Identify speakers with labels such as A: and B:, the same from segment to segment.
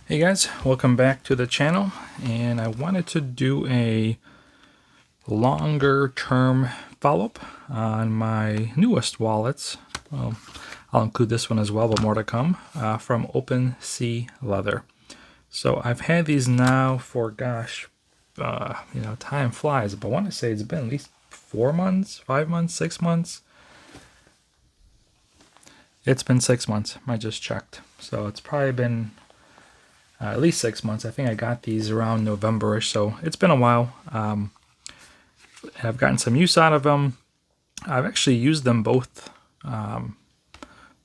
A: Hey guys, welcome back to the channel, and I wanted to do a longer term follow-up on my newest wallets. Well, I'll include this one as well, but more to come, from Open Sea Leather. So I've had these now for, gosh, time flies, but I want to say it's been at least 4 months, 5 months, 6 months. It's been 6 months, I just checked. So it's probably been at least 6 months. I think I got these around November-ish, so it's been a while. I've gotten some use out of them. I've actually used them both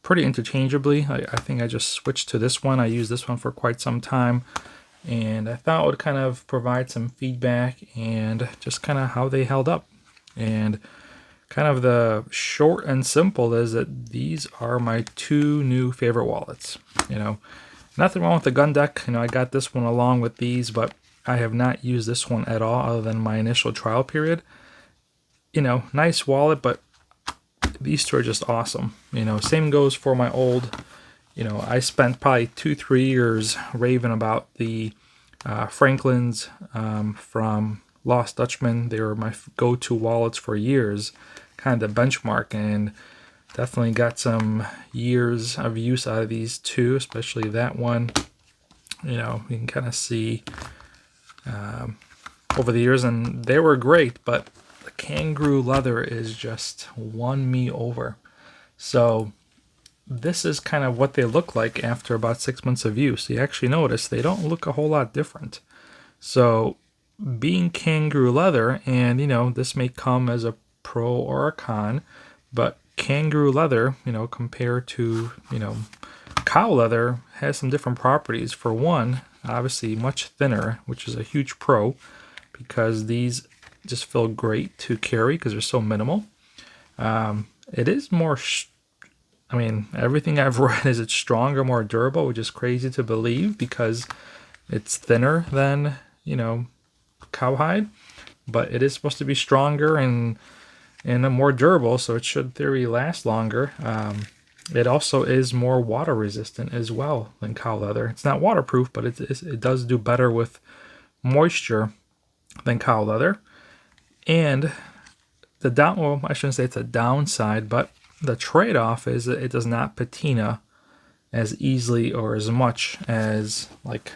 A: pretty interchangeably. I think I just switched to this one. I used this one for quite some time, and I thought it would kind of provide some feedback and just kind of how they held up. And kind of the short and simple is that these are my two new favorite wallets. Nothing wrong with the gun deck. I got this one along with these, but I have not used this one at all other than my initial trial period. Nice wallet, but these two are just awesome. Same goes for my old, I spent probably 2-3 years raving about the Franklins from Lost Dutchman. They were my go-to wallets for years, kind of the benchmark, and definitely got some years of use out of these two, especially that one. You can kind of see over the years, and they were great, but the Kangaroo leather is just won me over. So this is kind of what they look like after about 6 months of use. You actually notice they don't look a whole lot different. So being Kangaroo leather, and this may come as a pro or a con, but Kangaroo leather, compared to, cow leather, has some different properties. For one, obviously much thinner, which is a huge pro, because these just feel great to carry because they're so minimal. It is more, everything I've read is it's stronger, more durable, which is crazy to believe because it's thinner than, cowhide, but it is supposed to be stronger and more durable, so it should in theory last longer. It also is more water resistant as well than cow leather. It's not waterproof, but it does do better with moisture than cow leather. And I shouldn't say it's a downside, but the trade-off is that it does not patina as easily or as much as like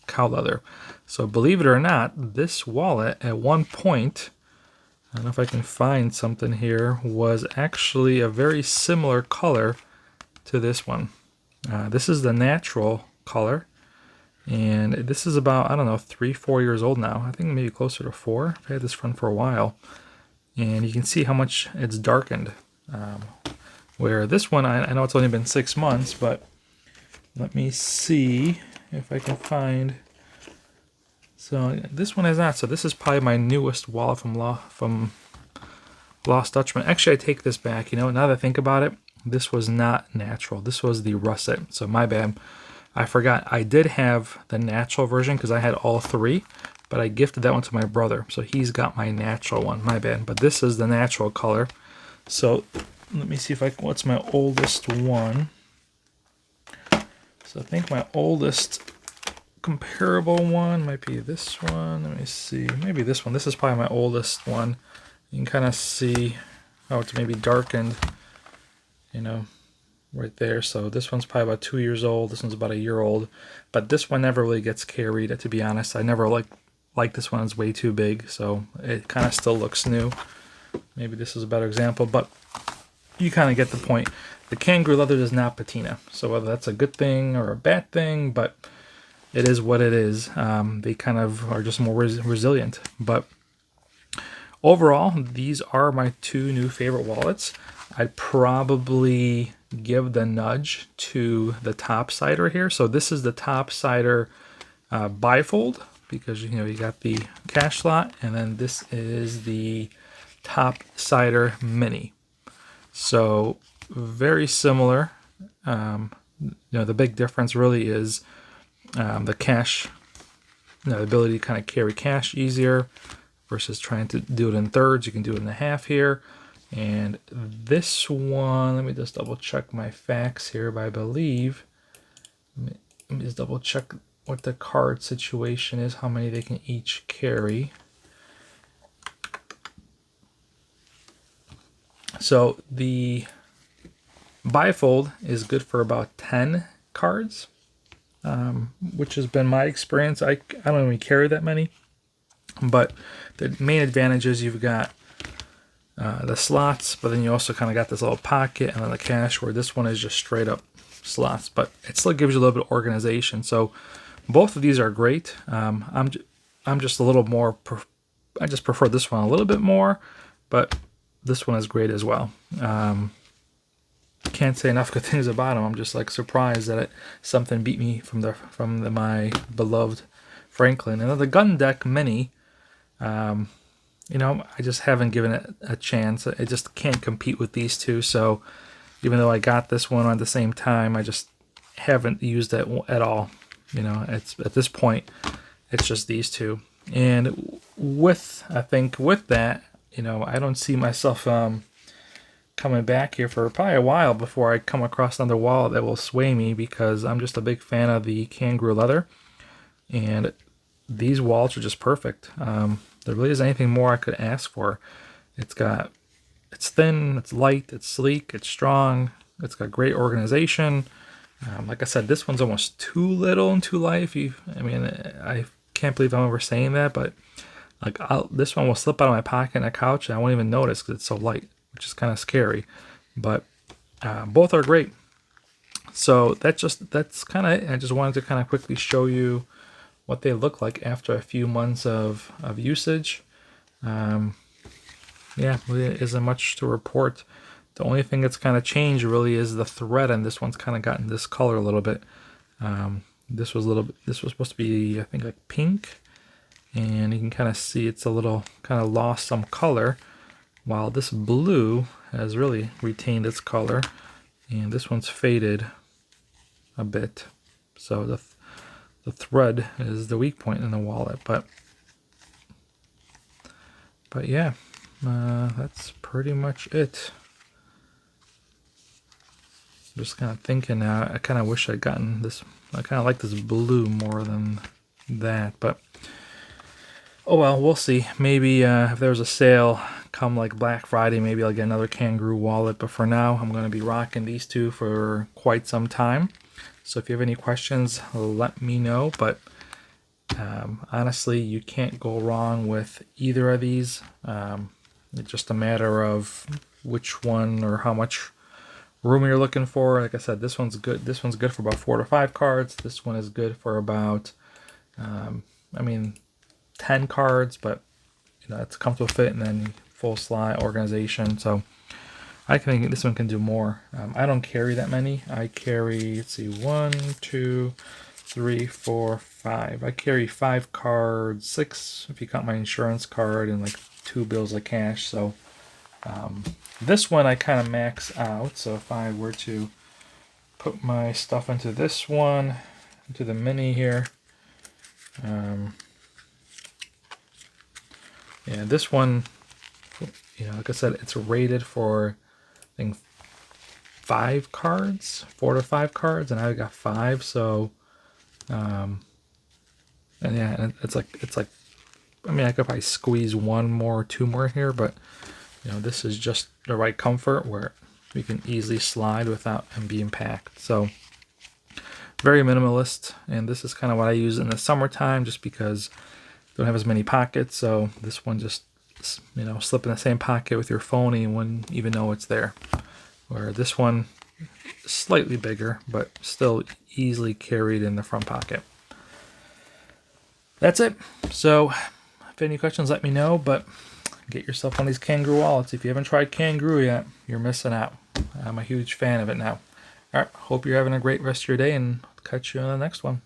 A: cow leather. So believe it or not, this wallet at one point, I don't know if I can find something here, was actually a very similar color to this one. This is the natural color, and this is about, I don't know, 3-4 years old now. I think maybe closer to 4. I've had this one for a while, and you can see how much it's darkened. Where this one, I know it's only been 6 months, but let me see if I can find. So this one is not. So this is probably my newest wallet from Lost Dutchman. Actually, I take this back. Now that I think about it, this was not natural. This was the russet. So my bad. I forgot. I did have the natural version because I had all three, but I gifted that one to my brother. So he's got my natural one. My bad. But this is the natural color. So let me see what's my oldest one. So I think my oldest comparable one might be this one. Let me see. Maybe this one. This is probably my oldest one. You can kind of see how it's maybe darkened, right there. So this one's probably about 2 years old. This one's about a year old. But this one never really gets carried, to be honest. I never like this one. It's way too big, so it kind of still looks new. Maybe this is a better example, but you kind of get the point. The Kangaroo leather does not patina. So whether that's a good thing or a bad thing, but it is what it is. They kind of are just more resilient. But overall, these are my two new favorite wallets. I'd probably give the nudge to the Topsider here. So this is the Topsider bifold, because you got the cash slot, and then this is the Topsider mini. So very similar. The big difference really is the cash, the ability to kind of carry cash easier versus trying to do it in thirds. You can do it in a half here. And this one, let me just double check my facts here, but I believe let me just double check what the card situation is, how many they can each carry. So the bifold is good for about 10 cards, which has been my experience. I don't even carry that many, but the main advantage is you've got the slots, but then you also kind of got this little pocket and then the cash, where this one is just straight up slots, but it still gives you a little bit of organization. So both of these are great. I'm just a little more, I just prefer this one a little bit more, but this one is great as well. Can't say enough good things about them. I'm just like surprised that something beat me from my beloved Franklin. And then the Gun Deck Mini, you know, I just haven't given it a chance. I just can't compete with these two. So even though I got this one at the same time, I just haven't used it at all. You know, it's at this point, it's just these two. And I think with that, you know, I don't see myself coming back here for probably a while before I come across another wallet that will sway me, because I'm just a big fan of the Kangaroo leather, and these wallets are just perfect. There really isn't anything more I could ask for. It's thin, it's light, it's sleek, it's strong, it's got great organization. Like I said, this one's almost too little and too light. I can't believe I'm ever saying that, but like this one will slip out of my pocket in a couch and I won't even notice because it's so light, which is kind of scary. But both are great. So that's kind of it. I just wanted to kind of quickly show you what they look like after a few months of usage. Yeah, really isn't much to report. The only thing that's kind of changed really is the thread, and this one's kind of gotten this color a little bit. This was supposed to be, I think, like pink, and you can kind of see it's a little kind of lost some color, while this blue has really retained its color, and this one's faded a bit. So the thread is the weak point in the wallet, but yeah, that's pretty much it. Just kind of thinking now, I kind of wish I'd gotten this. I kind of like this blue more than that, but oh well, we'll see. Maybe if there's a sale come like Black Friday, maybe I'll get another Kangaroo wallet, but for now I'm going to be rocking these two for quite some time. So if you have any questions, let me know, but honestly, you can't go wrong with either of these. It's just a matter of which one or how much room you're looking for. Like I said, this one's good. This one's good for about 4 to 5 cards. This one is good for about, 10 cards, but you know, it's a comfortable fit and then full slide organization. So I think this one can do more. I don't carry that many. I carry, let's see, 1, 2, 3, 4, 5. I carry 5 cards, 6 if you count my insurance card, and like 2 bills of cash. So this one I kind of max out. So if I were to put my stuff into this one, into the mini here, yeah, this one, you know, like I said, it's rated for, I think, 5 cards, 4 to 5 cards, and I got 5. So, and yeah, and it's like, I mean, I could probably squeeze 1 more, 2 more here, but you know, this is just the right comfort where you can easily slide without them being packed. So very minimalist, and this is kind of what I use in the summertime just because I don't have as many pockets. So this one just, you know, slip in the same pocket with your phone and you wouldn't even know it's there. Where this one is slightly bigger, but still easily carried in the front pocket. That's it. So if any questions, let me know, but get yourself one of these Kangaroo wallets. If you haven't tried Kangaroo yet, you're missing out. I'm a huge fan of it now. All right, hope you're having a great rest of your day, and catch you on the next one.